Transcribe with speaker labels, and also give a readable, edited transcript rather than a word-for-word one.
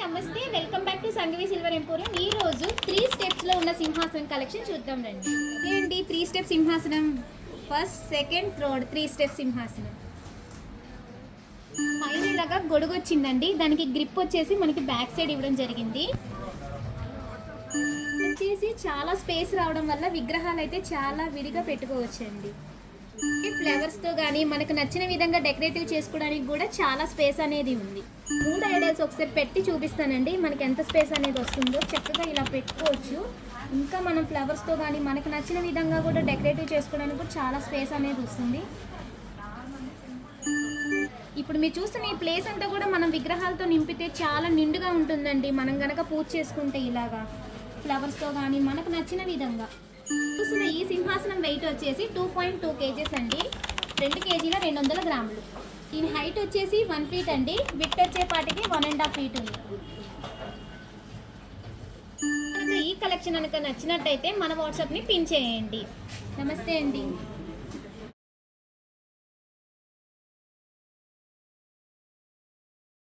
Speaker 1: నమస్తే, welcome back to Sangavi silver emporium. ఈ రోజు 3 స్టెప్స్ లో ఉన్న సింహాసనం కలెక్షన్ చూద్దాం రండి. ఇదేంటి 3 స్టెప్ సింహాసనం, ఫస్ట్ సెకండ్ థర్డ్ 3 స్టెప్ సింహాసనం. పైన ఇలాగా గొడుగు వచ్చిందండి, దానికి గ్రిప్ వచ్చేసి మనకి బ్యాక్ సైడ్ ఇవ్వడం జరిగింది. వచ్చేసి చాలా స్పేస్ రావడం వల్ల విగ్రహాలు అయితే చాలా విడిగా పెట్టుకోవచ్చండి. ఫ్లవర్స్తో కానీ మనకు నచ్చిన విధంగా డెకరేటివ్ చేసుకోవడానికి కూడా చాలా స్పేస్ అనేది ఉంది. 3 ఐడియాస్ ఒకసారి పెట్టి చూపిస్తానండి, మనకి ఎంత స్పేస్ అనేది వస్తుందో. చక్కగా ఇలా పెట్టుకోవచ్చు. ఇంకా మనం ఫ్లవర్స్తో కానీ మనకు నచ్చిన విధంగా కూడా డెకరేటివ్ చేసుకోవడానికి కూడా చాలా స్పేస్ అనేది వస్తుంది. ఇప్పుడు మీరు చూస్తున్న ఈ ప్లేస్ అంతా కూడా మనం విగ్రహాలతో నింపితే చాలా నిండుగా ఉంటుందండి. మనం కనుక పూజ చేసుకుంటే ఇలాగా ఫ్లవర్స్తో కానీ మనకు నచ్చిన విధంగా. చూస్తున్న ఈ సింహాసనం వెయిట్ వచ్చేసి 2.2 kgs అండి, 2 kg 200 గ్రాములు. దీని హైట్ వచ్చేసి 1 feet అండి, విడ్త్ వచ్చేపాటికి 1.5 feet ఉంది. ఈ కలెక్షన్ కనుక నచ్చినట్టయితే మన వాట్సాప్ని పిన్ చేయండి. నమస్తే అండి.